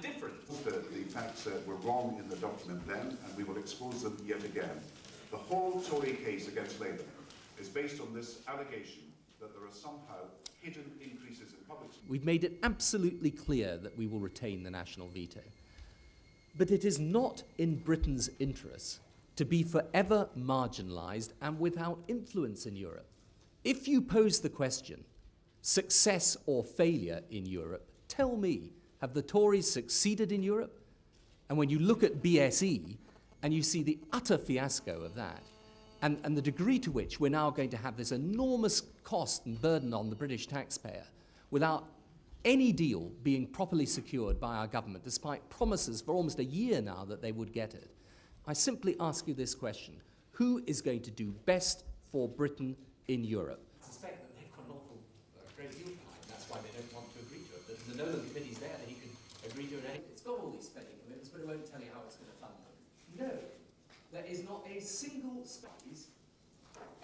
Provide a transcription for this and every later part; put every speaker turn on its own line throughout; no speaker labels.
difference.
The facts were wrong in the document then, and we will expose them yet again. The whole Tory case against Labour is based on this allegation that there are somehow hidden increases in public...
We've made it absolutely clear that we will retain the national veto. But it is not in Britain's interests to be forever marginalised and without influence in Europe. If you pose the question, success or failure in Europe, tell me, have the Tories succeeded in Europe? And when you look at BSE and you see the utter fiasco of that, and the degree to which we're now going to have this enormous cost and burden on the British taxpayer without any deal being properly secured by our government, despite promises for almost a year now that they would get it, I simply ask you this question: who is going to do best for Britain in Europe?
I suspect that they've got an awful great deal behind. That's why they don't want to agree to it. The Nolan Committee's there that he could agree to it. It's got all these spending commitments, but it won't tell you how it's going to fund them. No, there is not a single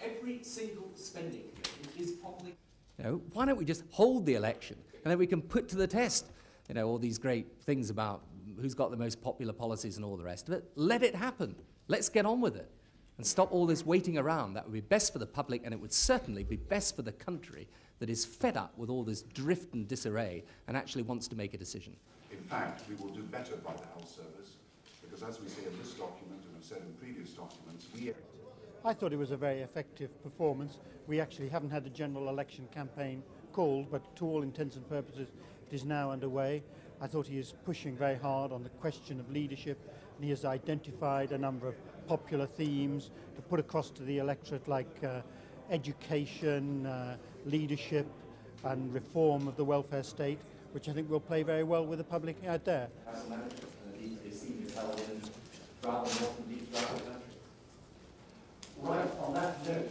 every single spending commitment is properly...
Why don't we just hold the election and then we can put to the test, all these great things about who's got the most popular policies and all the rest of it. Let it happen. Let's get on with it and stop all this waiting around. That would be best for the public, and it would certainly be best for the country that is fed up with all this drift and disarray and actually wants to make a decision.
In fact, we will do better by the health service, because as we say in this document and have said in previous documents,
I thought it was a very effective performance. We actually haven't had a general election campaign called, but to all intents and purposes it is now underway. I thought he is pushing very hard on the question of leadership, and he has identified a number of popular themes to put across to the electorate, like education, leadership and reform of the welfare state, which I think will play very well with the public out there.
Right, on that note,